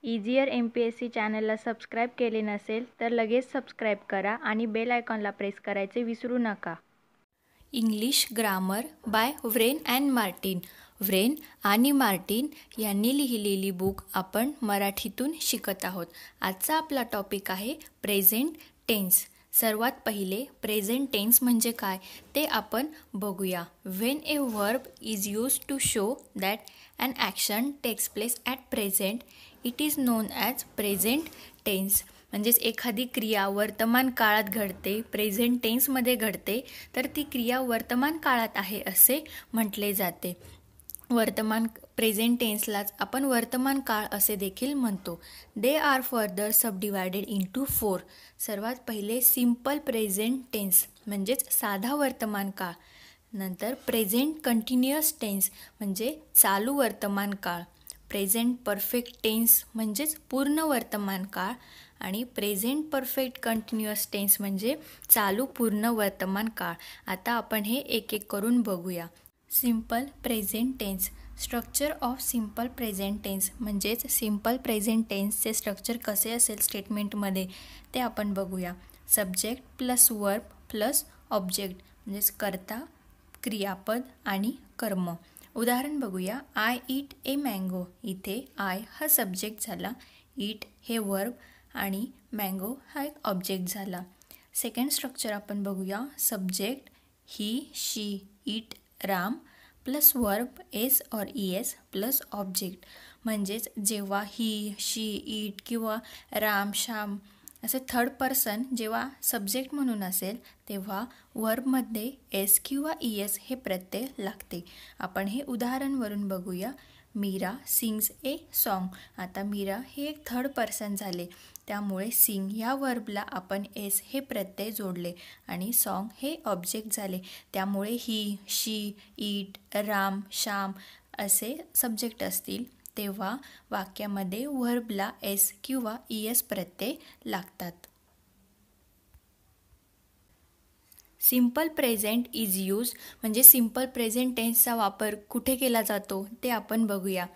Easier MPSC चॅनलला subscribe केले नसेल तर लगेच सबस्क्राईब करा आणि बेल आयकॉनला प्रेस करायचे विसरू नका. English grammar bye Wren and Martin. Wren आणि मार्टिन यांनी लिहिलेली बुक आपण मराठीतून शिकत आहोत. आजचा आपला टॉपिक आहे प्रेझेंट टेन्स. सर्वात पहिले प्रेझेंट टेन्स म्हणजे काय ते आपण बघूया. When a verb is use to show that an action takes place at present it is known as present tense. म्हणजेच एखादी क्रिया वर्तमान काळात घडते, प्रेझेंट टेन्समध्ये घडते, तर ती क्रिया वर्तमान काळात आहे असे म्हटले जाते. प्रेझेंट टेन्सलाच आपण वर्तमान काळ असे देखील म्हणतो. They are further subdivided into 4. सर्वात पहिले सिम्पल प्रेझेंट टेन्स म्हणजेच साधा वर्तमान काळ. नंतर प्रेझेंट कंटिन्युअस टेन्स म्हणजे चालू वर्तमान काळ. प्रेझेंट परफेक्ट टेन्स म्हणजेच पूर्ण वर्तमान काळ. आणि प्रेझेंट परफेक्ट कंटिन्युअस टेन्स म्हणजे चालू पूर्ण वर्तमान काळ. आता आपण हे एक एक करून बघूया. Simple present tense. Structure of simple present tense म्हणजेच सिम्पल प्रेझेंट टेन्सचे स्ट्रक्चर कसे असेल स्टेटमेंटमध्ये ते आपण बघूया. Subject plus verb plus object म्हणजेच कर्ता, क्रियापद आणि कर्म. उदाहरण बघूया. I eat a mango. इथे आय हा सब्जेक्ट झाला, ईट हे वर्ब आणि मँगो हा एक ऑब्जेक्ट झाला. सेकंड स्ट्रक्चर आपण बघूया. Subject he, she, it, Ram plus verb S और ES प्लस ऑब्जेक्ट. म्हणजेच जेव्हा ही, शी, इट किंवा राम, श्याम असे थर्ड पर्सन जेव्हा सब्जेक्ट म्हणून असेल तेव्हा वर्बमध्ये एस किंवा ES हे प्रत्यय लागते. आपण हे उदाहरणवरून बघूया. Meera sings a song. आता मीरा हे एक थर्ड पर्सन झाले, त्यामुळे सिंग या वर्बला आपण एस हे प्रत्यय जोडले आणि सॉन्ग हे ऑब्जेक्ट झाले. त्यामुळे ही, शी, इट, राम, श्याम असे सब्जेक्ट असतील तेव्हा वाक्यामध्ये वर्बला एस किंवा ES प्रत्यय लागतात. सिम्पल प्रेझेंट इज यूज म्हणजे सिम्पल प्रेझेंट टेन्सचा वापर कुठे केला जातो ते आपण बघूया.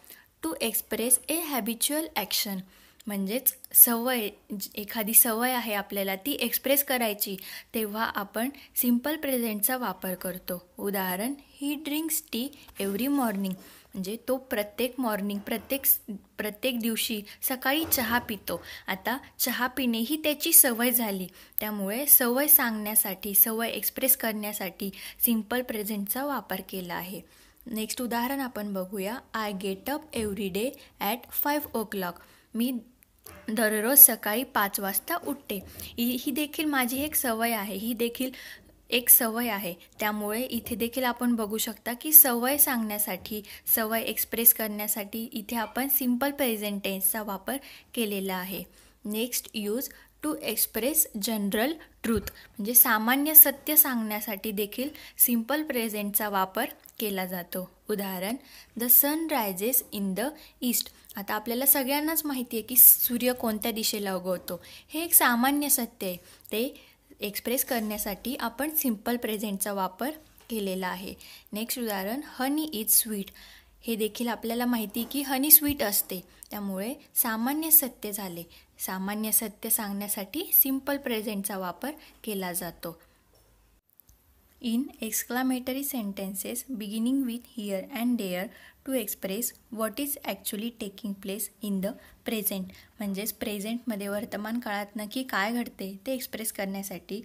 To express a habitual action म्हणजेच सवय, एखादी सवय आहे आपल्याला ती एक्सप्रेस करायची तेव्हा आपण सिम्पल प्रेझेंटचा वापर करतो. उदाहरण. ही ड्रिंक्स टी एव्हरी मॉर्निंग म्हणजे तो प्रत्येक मॉर्निंग प्रत्येक दिवशी सकाळी चहा पितो. आता चहा पिणे ही त्याची सवय झाली, त्यामुळे सवय सांगण्यासाठी, सवय एक्सप्रेस करण्यासाठी सिम्पल प्रेझेंटचा वापर केला आहे. नेक्स्ट उदाहरण आपण बघूया. I get up every day at 5 o'clock. मी दररोज सकाळी 5 वाजता उठते. ही देखील माझी एक सवय आहे, ही देखील एक सवय आहे. त्यामुळे इथे देखील आपण बघू शकता की सवय सांगण्यासाठी, सवय एक्सप्रेस करण्यासाठी इथे आपण सिम्पल प्रेझेंट टेन्सचा वापर केलेला आहे. Next. Use to express general truth म्हणजे सामान्य सत्य सांगण्यासाठी देखील सिम्पल प्रेझेंटचा वापर केला जातो. उदाहरण. The sun rises in the east. आता आपल्याला सगळ्यांनाच माहिती आहे की सूर्य कोणत्या दिशेला उगवतो. हे एक सामान्य सत्य आहे, ते एक्सप्रेस करण्यासाठी आपण सिम्पल प्रेझेंटचा वापर केलेला आहे. नेक्स्ट उदाहरण. Honey is sweet. हे देखील आपल्याला माहिती की हनी स्वीट असते, त्यामुळे सामान्य सत्य झाले. सामान्य सत्य सांगण्यासाठी सिम्पल प्रेझेंटचा वापर केला जातो. In exclamatory sentences beginning with here and there to express what is actually taking place in the present म्हणजेच प्रेझेंटमध्ये वर्तमान काळात नक्की काय घडते ते एक्सप्रेस करण्यासाठी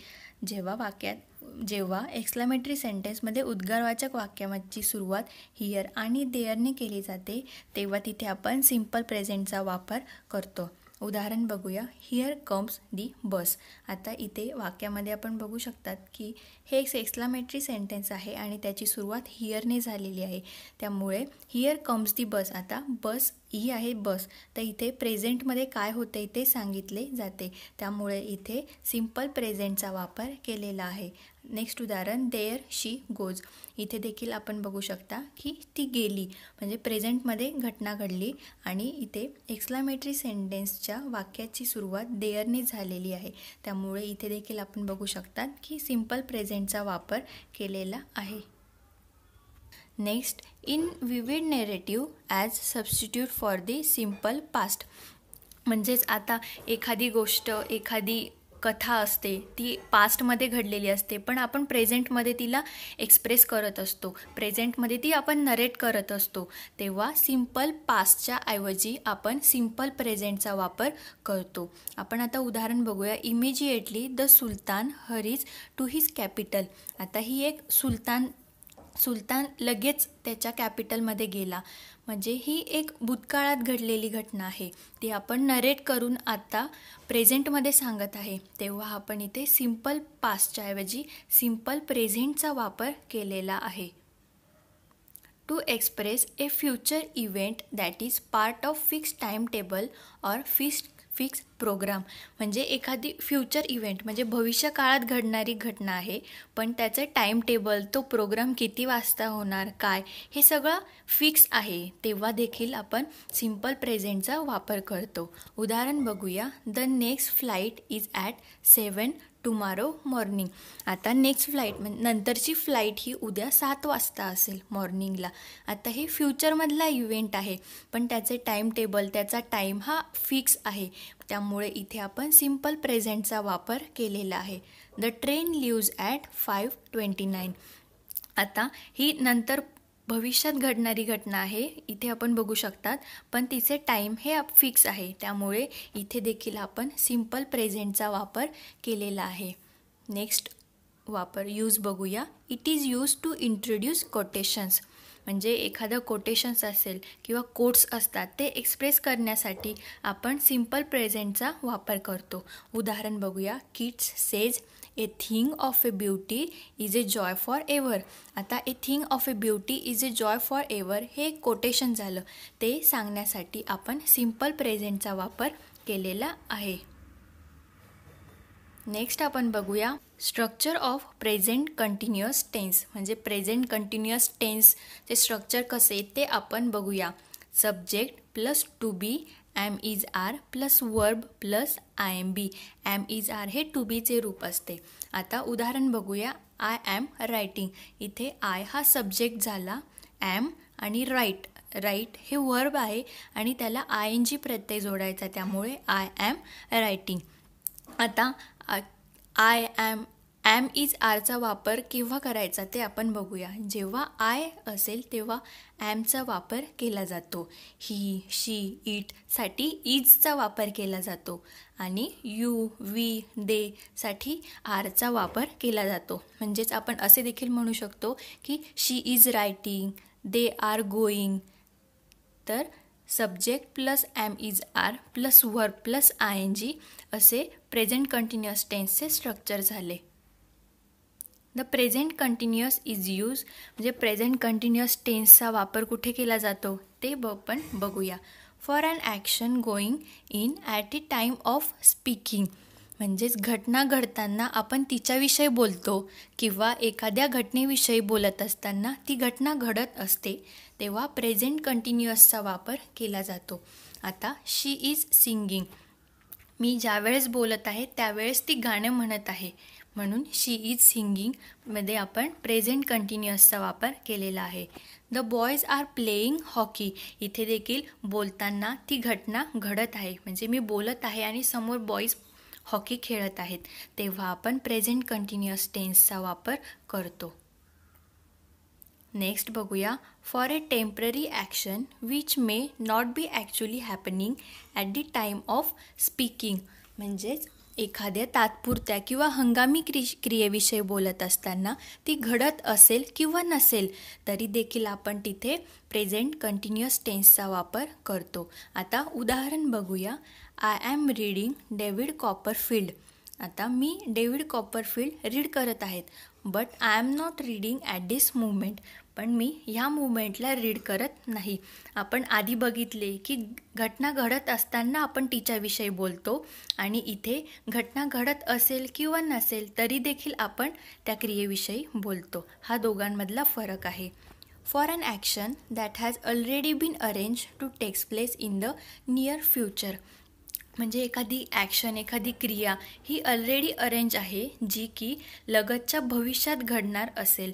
जेव्हा एक्सक्लामेटरी सेंटेन्समध्ये उद्गारवाचक वाक्याची सुरुवात हिअर आणि देअरने केली जाते तेव्हा तिथे आपण सिम्पल प्रेझेंटचा वापर करतो. उदाहरण बघूया. हिअर कम्स दी बस. आता इथे वाक्यामध्ये आपण बघू शकतात की हे एक एक्सक्लामेटरी सेंटेन्स आहे आणि त्याची सुरुवात हिअरने झालेली आहे, त्यामुळे हिअर कम्स दी बस. आता बस ही आहे बस, तर इथे प्रेझेंटमध्ये काय होते ते सांगितले जाते, त्यामुळे इथे सिम्पल प्रेझेंटचा वापर केलेला आहे. नेक्स्ट उदाहरण. There she goes. इथे देखील आपण बघू शकता की ती गेली म्हणजे प्रेझेंटमध्ये घटना घडली आणि इथे एक्सक्लामेटरी सेंटेन्सच्या वाक्याची सुरुवात देअरने झालेली आहे, त्यामुळे इथे देखील आपण बघू शकतात की सिम्पल प्रेझेंटचा वापर केलेला आहे. Next. In vivid narrative as substitute for the simple past. म्हणजेच आता एखादी गोष्ट, एखादी कथा असते ती पास्टमध्ये घडलेली असते, पण आपण प्रेझेंटमध्ये तिला एक्सप्रेस करत असतो, प्रेझेंटमध्ये ती आपण नरेट करत असतो. तेव्हा सिम्पल पास्टच्या ऐवजी आपण सिम्पल प्रेझेंटचा वापर करतो. आपण आता उदाहरण बघूया. Immediately the sultan hurries to his capital. आता ही एक सुलतान लगेच त्याच्या कॅपिटलमध्ये गेला, म्हणजे ही एक भूतकाळात घडलेली घटना आहे, ती आपण नरेट करून आता प्रेझेंटमध्ये सांगत आहे. तेव्हा आपण इथे सिम्पल पास्टच्या ऐवजी सिम्पल प्रेझेंटचा वापर केलेला आहे. To express a future event that is part of fix time table or fix program. म्हणजे एखादी फ्युचर इव्हेंट म्हणजे भविष्य काळात घडणारी घटना आहे, पण त्याचं टाईम टेबल, तो प्रोग्राम किती वाजता होणार, काय, हे सगळं फिक्स आहे. तेव्हा देखील आपण सिम्पल प्रेझेंटचा वापर करतो. उदाहरण बघूया. The next flight is at 7 tomorrow morning. आता नेक्स्ट फ्लाईट म्हणजे नंतरची फ्लाईट ही उद्या 7 वाजता असेल मॉर्निंगला. आता हे फ्युचरमधला इव्हेंट आहे, पण त्याचे टाईम टेबल, त्याचा टाईम हा फिक्स आहे. त्यामुळे इथे आपण सिम्पल प्रेझेंटचा वापर केलेला आहे. The train leaves at 5:29. आता ही नंतर भविष्यात घडणारी घटना आहे, इथे आपण बघू शकतात, पण तिचे टाईम हे फिक्स आहे. त्यामुळे इथे देखील आपण सिम्पल प्रेझेंटचा वापर केलेला आहे. नेक्स्ट वापर यूज बघूया. It is use to introduce quotations. म्हणजे एखादं कोटेशन्स असेल किंवा कोट्स असतात, ते एक्सप्रेस करण्यासाठी आपण सिम्पल प्रेझेंटचा वापर करतो. उदाहरण बघूया. Keats says a thing of a beauty is a joy for ever. आता a thing of a beauty is a joy for ever हे कोटेशन झालं. ते सांगण्यासाठी आपण सिम्पल प्रेझेंटचा वापर केलेला आहे. नेक्स्ट आपण बघूया. Structure of present continuous tense. म्हणजे प्रेझेंट कंटिन्युअस टेन्सचे स्ट्रक्चर कसे ते आपण बघूया. Subject plus to be, am is are plus verb plus I M B. Am is are हे टू बीचे रूप असते. आता उदाहरण बघूया. I am writing. इथे आय हा सब्जेक्ट झाला, ॲम आणि राईट हे वर्ब आहे आणि त्याला आय एन जी प्रत्यय जोडायचा, त्यामुळे आय ॲम रायटिंग. आता आय ॲम इज आरचा वापर केव्हा करायचा ते आपण बघूया. जेव्हा आय असेल तेव्हा ॲमचा वापर केला जातो. ही, शी, इटसाठी इजचा वापर केला जातो आणि यू, वी, दे साठी आरचा वापर केला जातो. म्हणजेच आपण असे देखील म्हणू शकतो की she is writing, they are going. तर subject plus am is are plus verb plus I N G असे प्रेझेंट कंटिन्युअस टेन्सचे स्ट्रक्चर झाले. The present continuous is use. म्हणजे प्रेझेंट कंटिन्युअस टेन्सचा वापर कुठे केला जातो ते पण बघूया. For an action going in at a time of speaking. म्हणजेच घटना घडताना आपण तिच्याविषयी बोलतो किंवा एखाद्या घटनेविषयी बोलत असताना ती घटना घडत असते, तेव्हा प्रेझेंट कंटिन्युअसचा वापर केला जातो. आता शी इज सिंगिंग. मी ज्यावेळेस बोलत आहे त्यावेळेस ती गाणं म्हणत आहे, म्हणून शी इज सिंगिंगमध्ये आपण प्रेझेंट कंटिन्युअसचा वापर केलेला आहे. The boys are playing hockey. इथे देखील बोलताना ती घटना घडत आहे, म्हणजे मी बोलत आहे आणि समोर बॉईज हॉकी खेळत आहेत, तेव्हा आपण प्रेझेंट कंटिन्युअस टेन्सचा वापर करतो. नेक्स्ट बघूया. For a temporary action which may not be actually happening at the time of speaking. म्हणजेच एखाद्या तात्पुरत्या किंवा हंगामी क्रियेविषयी बोलत असताना ती घडत असेल किंवा नसेल तरी देखील आपण तिथे प्रेझेंट कंटिन्युअस टेन्सचा वापर करतो. आता उदाहरण बघूया. I am reading David Copperfield. आता मी डेव्हिड कॉपरफिल्ड रीड करत आहेत, but I am not reading at this movement. पण मी ह्या मुवमेंटला रीड करत नाही. आपण आधी बघितले की घटना घडत असताना आपण तिच्याविषयी बोलतो आणि इथे घटना घडत असेल किंवा नसेल तरी देखील आपण त्या क्रियेविषयी बोलतो. हा दोघांमधला फरक आहे. For an action that has already been arrange to takes place in the near future. म्हणजे एखादी ॲक्शन, एखादी क्रिया ही ऑलरेडी अरेंज आहे, जी की लगतच्या भविष्यात घडणार असेल,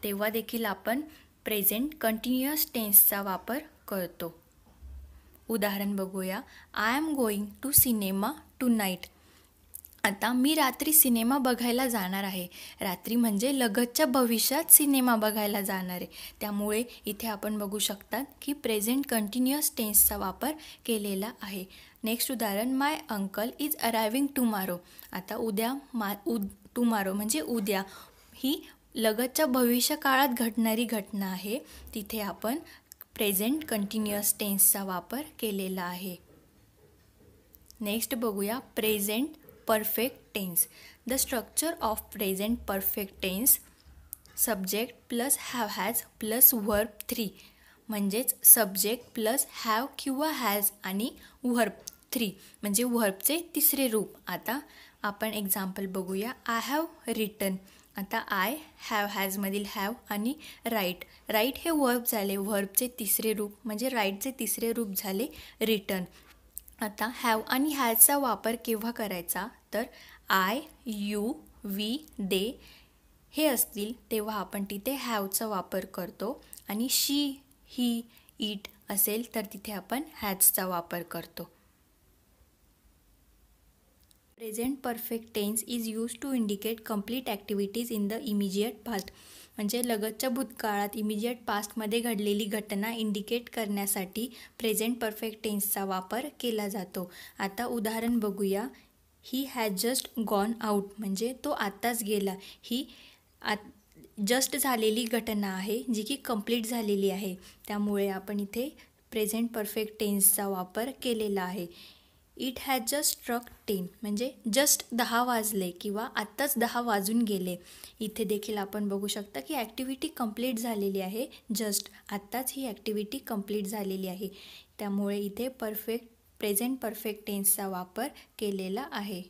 तेव्हा देखील आपण प्रेझेंट कंटिन्युअस टेन्सचा वापर करतो. उदाहरण बघूया. I am going to cinema tonight. आता मी रात्री सिनेमा बघायला जाणार आहे. रात्री म्हणजे लगतच्या भविष्यात सिनेमा बघायला जाणार आहे. त्यामुळे इथे आपण बघू शकतात की प्रेझेंट कंटिन्युअस टेन्सचा वापर केलेला आहे. नेक्स्ट उदाहरण, माय अंकल इज अरायविंग टुमारो. आता टुमारो म्हणजे उद्या ही लगतच्या भविष्य काळात घडणारी घटना आहे. तिथे आपण प्रेझेंट कंटिन्युअस टेन्सचा वापर केलेला आहे. नेक्स्ट बघूया present perfect tense. The structure of present perfect tense subject plus have has plus verb 3 म्हणजेच सब्जेक्ट प्लस हॅव किंवा हॅज आणि वर्ब 3 म्हणजे वर्बचे तिसरे रूप. आता आपण एक्झाम्पल बघूया. I have written. आता आय हॅव हॅजमधील हॅव आणि राईट. राईट हे वर्ब झाले, वर्बचे तिसरे रूप म्हणजे राईटचे तिसरे रूप झाले रिटन. आता हॅव आणि हॅजचा वापर केव्हा करायचा तर आय, यू, वी, दे हे असतील तेव्हा आपण तिथे हॅवचा वापर करतो आणि शी, ही, इट असेल तर तिथे आपण हॅजचा वापर करतो. Present perfect tense is use to indicate complete activities in the immediate past. म्हणजे लगतच्या भूतकाळात इमिजिएट पास्टमध्ये घडलेली घटना इंडिकेट करण्यासाठी प्रेझेंट परफेक्ट टेन्सचा वापर केला जातो. आता उदाहरण बघूया. He has just gone out म्हणजे तो आत्ताच गेला. ही जस्ट झालेली घटना आहे जी की कंप्लीट झालेली आहे. त्यामुळे आपण इथे प्रेझेंट परफेक्ट टेन्सचा वापर केलेला आहे. इट हॅज जस्ट स्ट्रक 10 म्हणजे जस्ट 10 वाजले किंवा आत्ताच 10 वाजून गेले. इथे देखील आपण बघू शकता की ॲक्टिव्हिटी कंप्लीट झालेली आहे. जस्ट आत्ताच ही ॲक्टिव्हिटी कंप्लीट झालेली आहे. त्यामुळे इथे प्रेझेंट परफेक्ट टेन्सचा वापर केलेला आहे.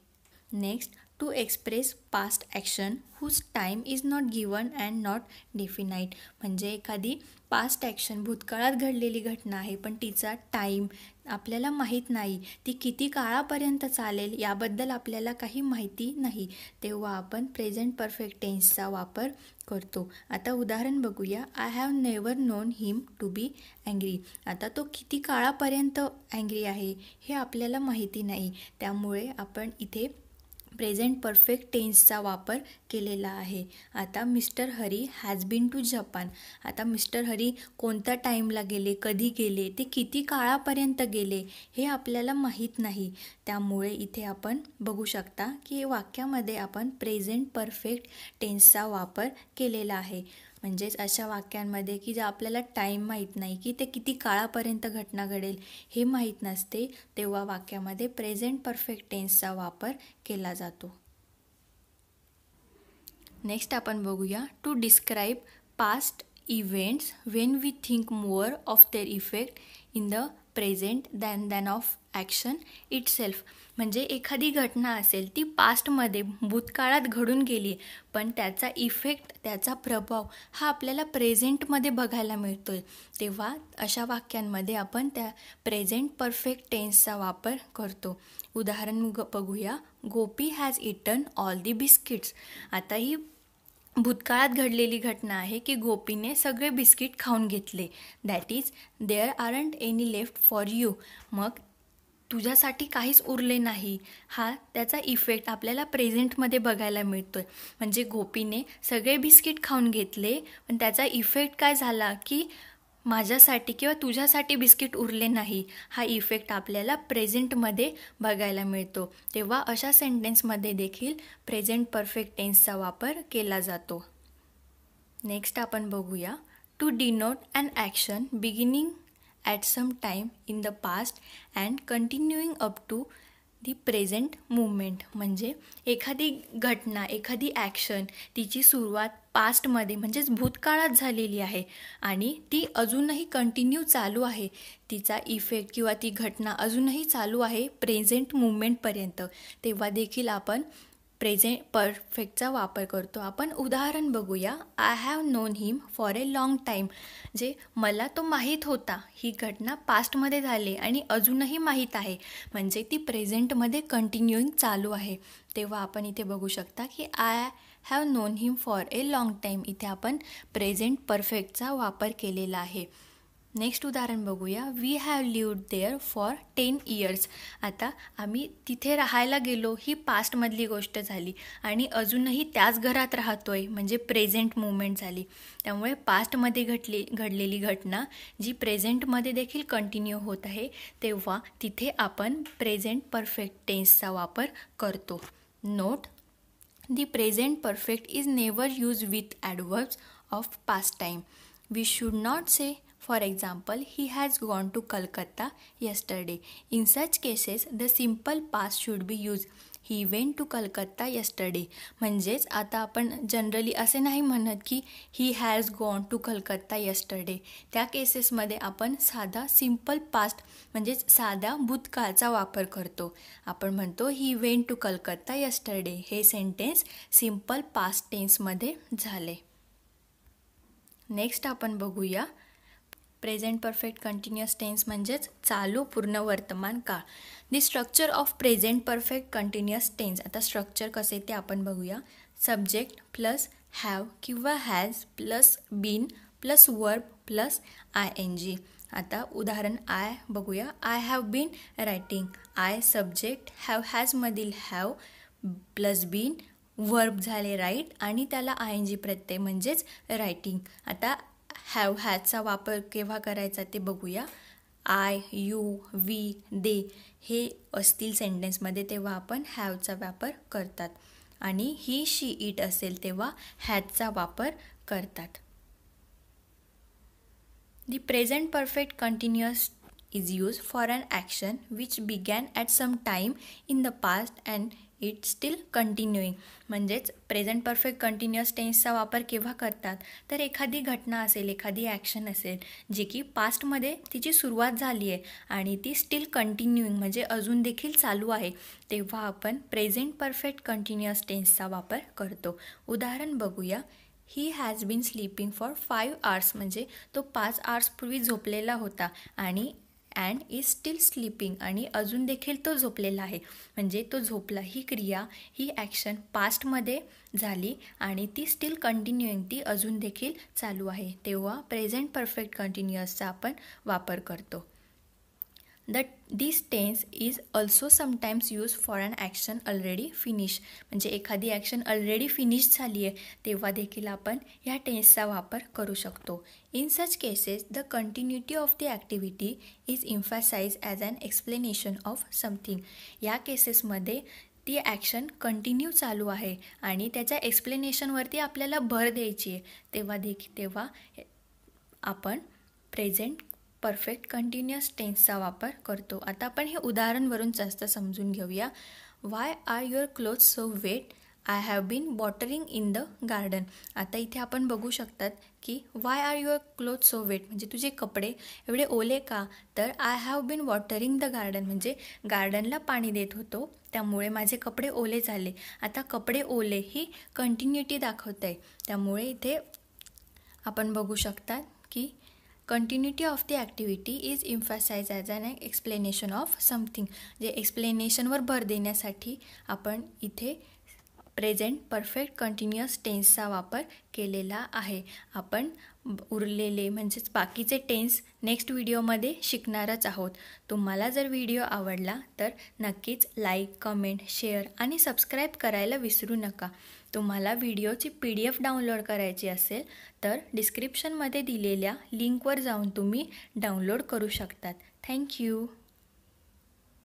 Next, to express past action whose time is not given and not definite. म्हणजे एखादी पास्ट ॲक्शन भूतकाळात घडलेली घटना आहे पण तिचा टाईम आपल्याला माहीत नाही, ती किती काळापर्यंत चालेल याबद्दल आपल्याला काही माहिती नाही, तेव्हा आपण प्रेझेंट परफेक्ट टेन्सचा वापर करतो. आता उदाहरण बघूया. I have never known him to be angry. आता तो किती काळापर्यंत अँग्री आहे हे आपल्याला माहिती नाही, त्यामुळे आपण इथे प्रेझेंट परफेक्ट टेन्सचा वापर केलेला आहे. आता Mr Hari has been to Japan. आता मिस्टर हरी कोणत्या टाईमला गेले, कधी गेले, ते किती काळापर्यंत गेले हे आपल्याला माहीत नाही, त्यामुळे इथे आपण बघू शकता की वाक्यामध्ये आपण प्रेझेंट परफेक्ट टेन्सचा वापर केलेला आहे. म्हणजेच अशा वाक्यांमध्ये की जे आपल्याला टाईम माहीत नाही की ते किती काळापर्यंत घटना घडेल हे माहीत नसते, तेव्हा वाक्यामध्ये प्रेझेंट परफेक्ट टेन्सचा वापर केला जातो. नेक्स्ट आपण बघूया. To describe past events when we think more of their effect in the present than of action itself. म्हणजे एखादी घटना असेल ती पास्टमध्ये भूतकाळात घडून गेली पण त्याचा इफेक्ट, त्याचा प्रभाव हा आपल्याला प्रेझेंटमध्ये बघायला मिळतो, तेव्हा अशा वाक्यांमध्ये आपण त्या प्रेझेंट परफेक्ट टेन्सचा वापर करतो. उदाहरण बघूया. Gopi has eaten all the biscuits. आता ही भूतकाळात घडलेली घटना आहे की गोपीने सगळे बिस्किट खाऊन घेतले. That is there aren't any left for you. मग तुझ्यासाठी काहीच उरले नाही, हा त्याचा इफेक्ट आपल्याला प्रेझेंटमध्ये बघायला मिळतो आहे. म्हणजे गोपीने सगळे बिस्किट खाऊन घेतले पण त्याचा इफेक्ट काय झाला की माझ्यासाठी किंवा तुझ्यासाठी बिस्किट उरले नाही, हा इफेक्ट आपल्याला प्रेझेंटमध्ये बघायला मिळतो. तेव्हा अशा सेंटेन्समध्ये देखील प्रेझेंट परफेक्ट टेन्सचा वापर केला जातो. नेक्स्ट आपण बघूया. To denote an action beginning at some time in the past and continuing up to the present moment. म्हणजे एखादी घटना, एखादी ॲक्शन तिची सुरुवात पास्टमध्ये म्हणजेच भूतकाळात झालेली आहे आणि ती अजूनही कंटिन्यू चालू आहे, तिचा इफेक्ट किंवा ती घटना अजूनही चालू आहे प्रेझेंट मुवमेंटपर्यंत, तेव्हा देखील आपण प्रेझेंट परफेक्टचा वापर करतो. आपण उदाहरण बघूया. I have non him for a long time. जे मला तो माहीत होता, ही घटना पास्टमध्ये झाली आणि अजूनही माहीत आहे, म्हणजे ती प्रेझेंटमध्ये कंटिन्युईंग चालू आहे, तेव्हा आपण इथे बघू शकता की I have non him for a long time. इथे आपण प्रेझेंट परफेक्टचा वापर केलेला आहे. नेक्स्ट उदाहरण बघूया. We have lived there for 10 years. आता आम्ही तिथे राहायला गेलो, ही पास्टमधली गोष्ट झाली आणि अजूनही त्याच घरात राहतोय, म्हणजे प्रेझेंट मुवमेंट झाली. त्यामुळे पास्टमध्ये घडलेली घटना जी प्रेझेंटमध्ये देखील कंटिन्यू होत आहे, तेव्हा तिथे आपण प्रेझेंट परफेक्ट टेन्सचा वापर करतो. Note, the present perfect is never used with adverbs of past time. We should not say, for example, he has gone to Kolkata yesterday. In such cases, the simple past should be used. He went to Kolkata yesterday. म्हणजेच आता आपण generally असे नाही म्हणत की he has gone to Kolkata yesterday. त्या केसेसमध्ये आपण साधा सिम्पल पास्ट म्हणजेच साधा भूतकाळाचा वापर करतो. आपण म्हणतो he went to Kolkata yesterday. हे सेंटेन्स सिम्पल पास्ट टेन्समध्ये झाले. नेक्स्ट आपण बघूया प्रेझेंट परफेक्ट कंटिन्युअस टेन्स म्हणजेच चालू पूर्ण वर्तमान काळ. The structure of present perfect continuous tense. आता स्ट्रक्चर कसे ते आपण बघूया. सब्जेक्ट प्लस हॅव किंवा has plus been plus verb plus ING. आता उदाहरण आय बघूया. I have been writing. I subject, have हॅजमधील हॅव प्लस बीन वर्ब झाले राईट आणि त्याला ING प्रत्यय म्हणजेच रायटिंग. आता हॅव हॅजचा वापर केव्हा करायचा ते बघूया. आय, यू, वी, दे हे असतील सेंटेन्समध्ये तेव्हा आपण हॅवचा वापर करतात आणि ही, शी, इट असेल तेव्हा हॅजचा वापर करतात. The present perfect continuous is used for an action which began at some time in the past and it's still continuing. म्हणजेच प्रेझेंट परफेक्ट कंटिन्युअस टेन्सचा वापर केव्हा करतात तर एखादी घटना असेल, एखादी ॲक्शन असेल जी की पास्टमध्ये तिची सुरुवात झाली आहे आणि ती स्टील कंटिन्युईंग म्हणजे अजून देखील चालू आहे, तेव्हा आपण प्रेझेंट परफेक्ट कंटिन्युअस टेन्सचा वापर करतो. उदाहरण बघूया. He has been sleeping for 5 hours. म्हणजे तो 5 hours पूर्वी झोपलेला होता आणि अँड इज स्टील स्लीपिंग आणि अजून देखील तो झोपलेला आहे. म्हणजे तो झोपला ही क्रिया, ही ॲक्शन पास्टमध्ये झाली आणि ती स्टील कंटिन्युईंग, ती अजून देखील चालू आहे, तेव्हा प्रेझेंट परफेक्ट कंटिन्युअसचा आपण वापर करतो. This tense is also sometimes used for an action already finished. म्हणजे एखादी ॲक्शन ऑलरेडी फिनिश झाली आहे तेव्हा देखील आपण ह्या टेन्सचा वापर करू शकतो. In such cases, the continuity of the activity is emphasized as an explanation of something. या केसेसमध्ये ती ॲक्शन कंटिन्यू चालू आहे आणि त्याच्या एक्सप्लेनेशनवरती आपल्याला भर द्यायची आहे, तेव्हा आपण प्रेझेंट परफेक्ट कंटिन्युअस टेन्सचा वापर करतो. आता आपण हे उदाहरणवरून जास्त समजून घेऊया. Why are your clothes so wet? I have been watering in the garden. आता इथे आपण बघू शकतात की why are your clothes so wet म्हणजे तुझे कपडे एवढे ओले का? तर I have been watering the garden म्हणजे गार्डनला पाणी देत होतो त्यामुळे माझे कपडे ओले झाले. आता कपडे ओले ही कंटिन्युटी दाखवत आहे, त्यामुळे इथे आपण बघू शकतात की continuity of the activity is emphasize as an explanation of something. जे एक्सप्लेनेशनवर भर देण्यासाठी आपण इथे प्रेझेंट परफेक्ट कंटिन्युअस टेन्सचा वापर केलेला आहे. आपण उरलेले म्हणजेच बाकीचे टेन्स नेक्स्ट व्हिडिओमध्ये शिकणारच आहोत. तुम्हाला जर व्हिडिओ आवडला तर नक्कीच लाईक, कमेंट, शेअर आणि सबस्क्राईब करायला विसरू नका. तुम्हाला व्हिडिओची PDF डाउनलोड करायची असेल तर डिस्क्रिप्शनमध्ये दिलेल्या लिंकवर जाऊन तुम्ही डाउनलोड करू शकतात. थँक्यू.